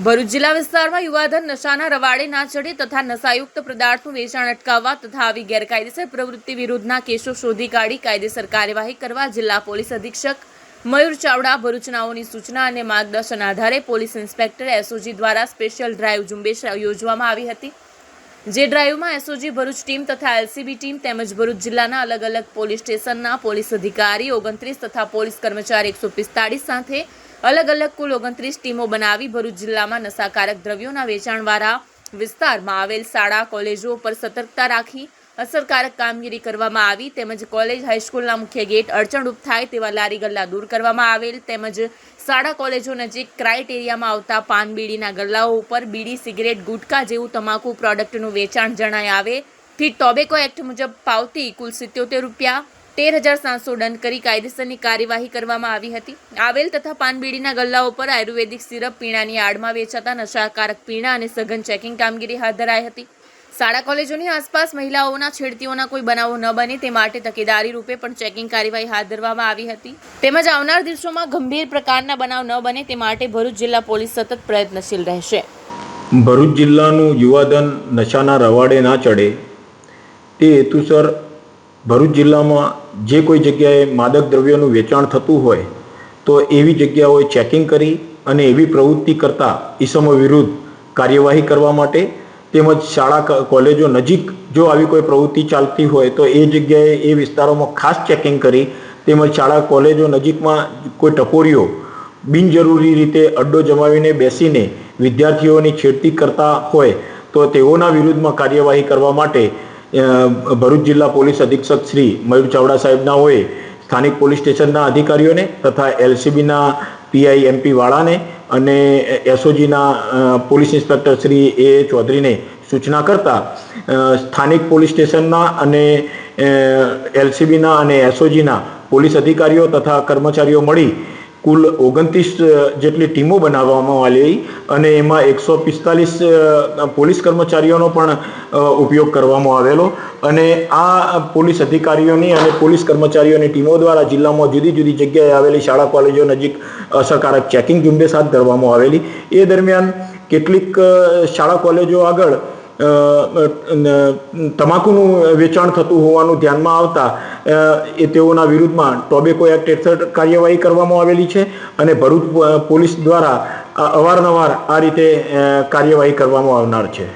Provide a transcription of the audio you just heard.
ભરૂચ જિલ્લા વિસ્તારમાં યુવાધન નશાના રવાડે ના ચડે તથા નશાયુક્ત પદાર્થનું વેચાણ અટકાવવા તથા આવી ગેરકાયદેસર પ્રવૃત્તિ વિરુદ્ધના કેસો શોધી કાઢી કાયદેસર કાર્યવાહી કરવા જિલ્લા પોલીસ અધિક્ષક મયુર ચાવડા ભરૂચનાઓની સૂચના અને માર્ગદર્શન આધારે પોલીસ ઇન્સ્પેક્ટર એસઓજી દ્વારા સ્પેશિયલ ડ્રાઈવ ઝુંબેશ યોજવામાં આવી હતી। જે ડ્રાઈવમાં એસઓજી ભરૂચ ટીમ તથા એલસીબી ટીમ તેમજ ભરૂચ જિલ્લાના અલગ અલગ પોલીસ સ્ટેશનના પોલીસ અધિકારી 29 તથા પોલીસ કર્મચારી 145 સાથે अलग अलग कुल 29 टीमों बनावी भरूच जिल्ला में नशाकारक द्रव्यों वेचाणवाळा विस्तार में आवेल शाळा कॉलेजों पर सतर्कता राखी असरकारक कामगीरी करवामां आवी। तेमज कॉलेज हाईस्कूलना मुख्य गेट अड़चणरूप थाय तेवा लारी गल्ला दूर करवामां आवेल। तेमज शाळा कॉलेजों नजीक क्राइटेरियामां आवता पान बीडीना गल्लाओ पर बीड़ी सिगरेट गुटखा जेवुं तमाकू प्रोडक्टनुं वेचाण जणाय आवे थी टोबेको एक्ट मुजब पावती कुल 77 રૂપિયા 13,700 दंड करी कायदेसरनी कार्यवाही करवामां आवी हती। आवेल तथा पान बीडीना गल्लाओ पर आयुर्वेदिक सिरप पीणानी आड़मां वेचाता नशाकारक पीणा अने सघन चेकिंग कामगीरी हाथ धराई हती। शाळा कॉलेजोनी आसपास महिलाओना छेड़तीओना कोई बनावो न बने ते माटे तकेदारी रूपे पण चेकिंग कार्यवाही हाथ धरवामां आवी हती। तेमज आवनार दिवसोमां गंभीर प्रकारना बनाव न बने ते माटे भरूच जिल्ला पोलीस सतत प्रयत्नशील रहेशे। भरूच जिल्लानुं युवाधन नशाना रवाड़े ना चढ़े ते हेतुसर भरूच जिल्ला में जे कोई जग्याए मादक द्रव्यों वेचाण थतुं होय तो एवी जग्याओए चेकिंग करी अने एवी प्रवृत्ति करता ईसमो विरुद्ध कार्यवाही करवा माटे तेमज शाळा कॉलेजों नजीक जो आवी कोई प्रवृत्ति चालती होय तो ए जग्याए ए विस्तारों में खास चेकिंग करी तेमज शाळा कॉलेजों नजीक में कोई टपोरीओ बिनजरूरी रीते अड्डो जमावीने बेसीने विद्यार्थीओनी छेड़ती करता होय तो तेओना विरुद्ध में कार्यवाही करवा माटे भरूच जिला पोलीस अधीक्षक श्री मयूर चावड़ा साहेबना होए स्थानिक पोलीस स्टेशनना अधिकारीओने तथा एलसीबीना पीआई एमपी वाळाने अने एसओजीना पोलीस इंस्पेक्टर श्री ए चौधरीने सूचना करता स्थानिक पोलीस स्टेशनना अने एलसीबीना अने एसओजीना पोलीस अधिकारीओ तथा कर्मचारीओ मळी कुल 29 जेटली टीमों बनाववामां आवेली अने एमां 145 पोलीस कर्मचारीओनो पण उपयोग करवामां आवेलो अने आ पोलीस अधिकारीओनी अने पोलीस कर्मचारीओनी टीमों द्वारा जिल्लामां जुदी जुदी जग्याए आवेली शाळा कॉलेजो नजीक असरकारक चेकिंग झुंबेश हाथ धरवामां आवेली। ए दरमियान केटलीक शाळा कॉलेजो आगळ तमाकूનું વેચાણ થતું હોવાનું ધ્યાનમાં આવતા એ તેઓના વિરુદ્ધમાં ટોબેકો એક્ટ હેઠળ કાર્યવાહી કરવામાં આવેલી છે અને ભરૂચ પોલીસ દ્વારા અવારનવાર આ રીતે કાર્યવાહી કરવામાં આવનાર છે।